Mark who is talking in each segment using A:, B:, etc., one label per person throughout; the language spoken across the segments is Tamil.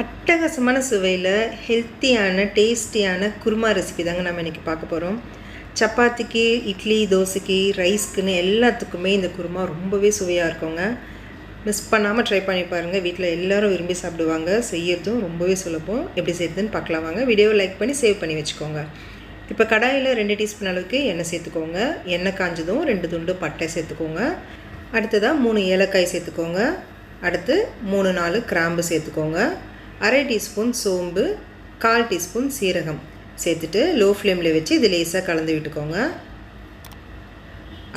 A: அட்டகாசமான சுவையில் ஹெல்த்தியான டேஸ்டியான குருமா ரெசிபி தாங்க நம்ம இன்றைக்கி பார்க்க போகிறோம். சப்பாத்திக்கு, இட்லி, தோசைக்கு, ரைஸ்க்குன்னு எல்லாத்துக்குமே இந்த குருமா ரொம்பவே சுவையாக இருக்குங்க. மிஸ் பண்ணாமல் ட்ரை பண்ணி பாருங்கள். வீட்டில் எல்லோரும் விரும்பி சாப்பிடுவாங்க. செய்யறதும் ரொம்பவே சுலபம். எப்படி செய்யுதுன்னு பார்க்கலாம் வாங்க. வீடியோவை லைக் பண்ணி சேவ் பண்ணி வச்சுக்கோங்க. இப்போ கடாயில் 2 டீஸ்பூன் அளவுக்கு எண்ணெய் சேர்த்துக்கோங்க. எண்ணெய் காஞ்சதும் 2 துண்டு பட்டை சேர்த்துக்கோங்க. அடுத்ததாக 3 ஏலக்காய் சேர்த்துக்கோங்க. அடுத்து 3-4 கிராம்பு சேர்த்துக்கோங்க. 1/2 டீஸ்பூன் சோம்பு, 1/4 டீஸ்பூன் சீரகம் சேர்த்துட்டு லோ ஃப்ளேமில் வச்சு இது லேசாக கலந்து விட்டுக்கோங்க.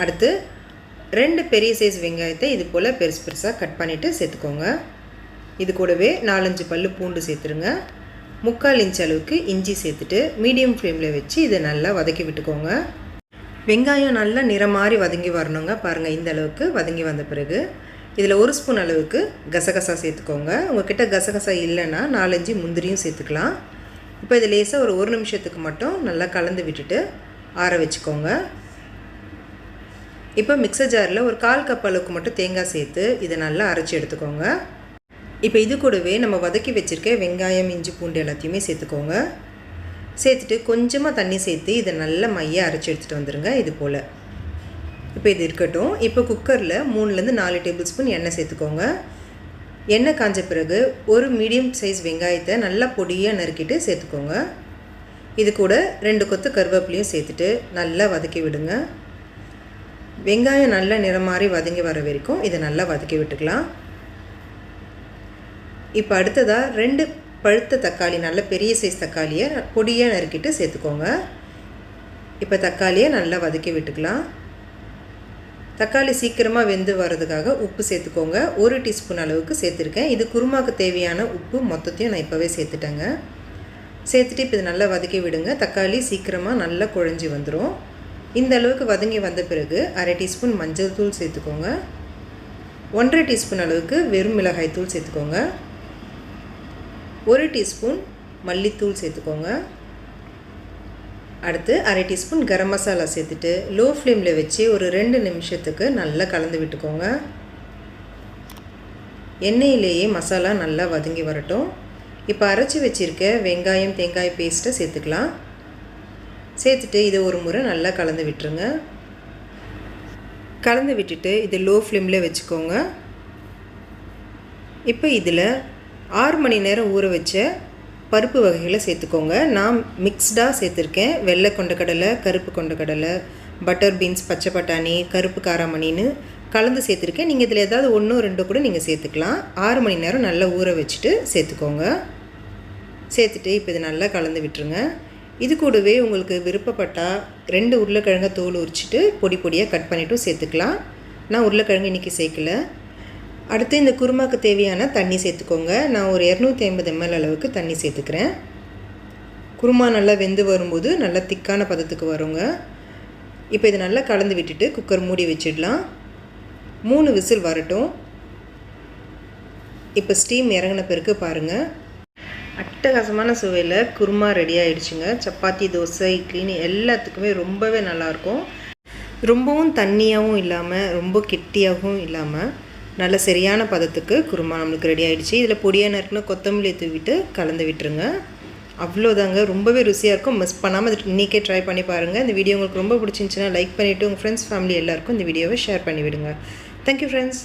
A: அடுத்து 2 பெரிய சைஸ் வெங்காயத்தை இது போல் பெருசு பெருசாக கட் பண்ணிவிட்டு சேர்த்துக்கோங்க. இது கூடவே 4-5 பல்லு பூண்டு சேர்த்துருங்க. 3/4 இன்ச் அளவுக்கு இஞ்சி சேர்த்துட்டு மீடியம் ஃப்ளேமில் வச்சு இதை நல்லா வதக்கி விட்டுக்கோங்க. வெங்காயம் நல்லா நிறம் மாறி வதங்கி வரணுங்க. பாருங்கள், இந்த அளவுக்கு வதங்கி வந்த பிறகு இதில் 1 ஸ்பூன் அளவுக்கு கசகசா சேர்த்துக்கோங்க. உங்கள்கிட்ட கசகசா இல்லைன்னா 4-5 முந்திரியும் சேர்த்துக்கலாம். இப்போ இது லேசாக ஒரு 1 நிமிஷத்துக்கு மட்டும் நல்லா கலந்து விட்டுட்டு ஆற வச்சுக்கோங்க. இப்போ மிக்சர் ஜாரில் ஒரு 1/4 கப் அளவுக்கு மட்டும் தேங்காய் சேர்த்து இதை நல்லா அரைச்சி எடுத்துக்கோங்க. இப்போ இது கூடவே நம்ம வதக்கி வச்சுருக்க வெங்காயம், இஞ்சி, பூண்டு எல்லாத்தையுமே சேர்த்துக்கோங்க. சேர்த்துட்டு கொஞ்சமாக தண்ணி சேர்த்து இதை நல்லா மையாக அரைச்சி எடுத்துகிட்டு வந்துடுங்க. இது போல் இப்போ இது இருக்கட்டும். இப்போ குக்கரில் 3-4 டேபிள் ஸ்பூன் எண்ணெய் சேர்த்துக்கோங்க. எண்ணெய் காஞ்ச பிறகு ஒரு மீடியம் சைஸ் வெங்காயத்தை நல்லா பொடியாக நறுக்கிட்டு சேர்த்துக்கோங்க. இது கூட 2 கொத்து கருவேப்பிலையும் சேர்த்துட்டு நல்லா வதக்கி விடுங்க. வெங்காயம் நல்லா நிறம் மாறி வதங்கி வர வரைக்கும் இதை நல்லா வதக்கி விட்டுக்கலாம். இப்போ அடுத்ததாக 2 பழுத்த தக்காளி, நல்ல பெரிய சைஸ் தக்காளியை பொடியாக நறுக்கிட்டு சேர்த்துக்கோங்க. இப்போ தக்காளியை நல்லா வதக்கி விட்டுக்கலாம். தக்காளி சீக்கிரமாக வெந்து வர்றதுக்காக உப்பு சேர்த்துக்கோங்க. 1 டீஸ்பூன் அளவுக்கு சேர்த்துருக்கேன். இது குருமாவுக்கு தேவையான உப்பு மொத்தத்தையும் நான் இப்போவே சேர்த்துட்டேங்க. சேர்த்துட்டு இப்போ இது நல்லா வதக்கி விடுங்க. தக்காளி சீக்கிரமாக நல்லா குழஞ்சி வந்துடும். இந்த அளவுக்கு வதங்கி வந்த பிறகு 1/2 டீஸ்பூன் மஞ்சள் தூள் சேர்த்துக்கோங்க. 1/2 டீஸ்பூன் அளவுக்கு வெறும் மிளகாய் தூள் சேர்த்துக்கோங்க. 1 டீஸ்பூன் மல்லித்தூள் சேர்த்துக்கோங்க. அடுத்து 1/2 டீஸ்பூன் கரம் மசாலா சேர்த்துட்டு லோ ஃப்ளேமில் வச்சு ஒரு 2 நிமிஷத்துக்கு நல்லா கலந்து விட்டுக்கோங்க. எண்ணெயிலேயே மசாலா நல்லா வதங்கி வரட்டும். இப்போ அரைச்சி வச்சுருக்க வெங்காயம், தேங்காய் பேஸ்ட்டை சேர்த்துக்கலாம். சேர்த்துட்டு இதை ஒரு முறை நல்லா கலந்து விட்டுருங்க. கலந்து விட்டுட்டு இது லோ ஃப்ளேமில் வச்சுக்கோங்க. இப்போ இதில் 6 மணி நேரம் ஊற வச்ச பருப்பு வகைகளை சேர்த்துக்கோங்க. நான் மிக்ஸ்டாக சேர்த்துருக்கேன். வெள்ளை கொண்டக்கடலை, கருப்பு கொண்டக்கடலை, பட்டர் பீன்ஸ், பச்சை பட்டாணி, கருப்பு காராமணின்னு கலந்து சேர்த்துருக்கேன். நீங்கள் இதில் ஏதாவது 1-2 கூட நீங்கள் சேர்த்துக்கலாம். 6 மணி நேரம் நல்லா ஊற வச்சுட்டு சேர்த்துக்கோங்க. சேர்த்துட்டு இப்போ இது நல்லா கலந்து விட்டுருங்க. இது கூடவே உங்களுக்கு விருப்பப்பட்டால் 2 உருளைக்கிழங்கை தோல் உரிச்சிட்டு பொடி பொடியாக கட் பண்ணிவிட்டும் சேர்த்துக்கலாம். நான் உருளைக்கிழங்கு இன்றைக்கி சேர்க்கல. அடுத்து இந்த குருமாவுக்கு தேவையான தண்ணி சேர்த்துக்கோங்க. நான் ஒரு 250 ml அளவுக்கு தண்ணி சேர்த்துக்கிறேன். குருமா நல்லா வெந்து வரும்போது நல்லா திக்கான பதத்துக்கு வருங்க. இப்போ இதை நல்லா கலந்து விட்டுட்டு குக்கர் மூடி வச்சிடலாம். 3 விசில் வரட்டும். இப்போ ஸ்டீம் இறங்கின பிறகு பாருங்கள், அட்டகாசமான சுவையில் குருமா ரெடி ஆகிடுச்சுங்க. சப்பாத்தி, தோசை, இட்லின்னு எல்லாத்துக்குமே ரொம்பவே நல்லாயிருக்கும். ரொம்பவும் தண்ணியாகவும் இல்லாமல் ரொம்ப கெட்டியாகவும் இல்லாமல் நல்ல சரியான பதத்துக்கு குருமா நம்மளுக்கு ரெடி ஆகிடுச்சு. இதில் பொடியாக நறுக்குன்னு கொத்தமல்லி தூவிட்டு கலந்து விட்டுருங்க. அவ்வளோதாங்க, ரொம்பவே ருசியாக இருக்கும். மிஸ் பண்ணாமல் இன்றைக்கே ட்ரை பண்ணி பாருங்கள். இந்த வீடியோ உங்களுக்கு ரொம்ப பிடிச்சிருந்துச்சுன்னா லைக் பண்ணிவிட்டு உங்கள் ஃப்ரெண்ட்ஸ், ஃபேமிலி எல்லாேருக்கும் இந்த வீடியோவை ஷேர் பண்ணிவிடுங்க. Thank you friends.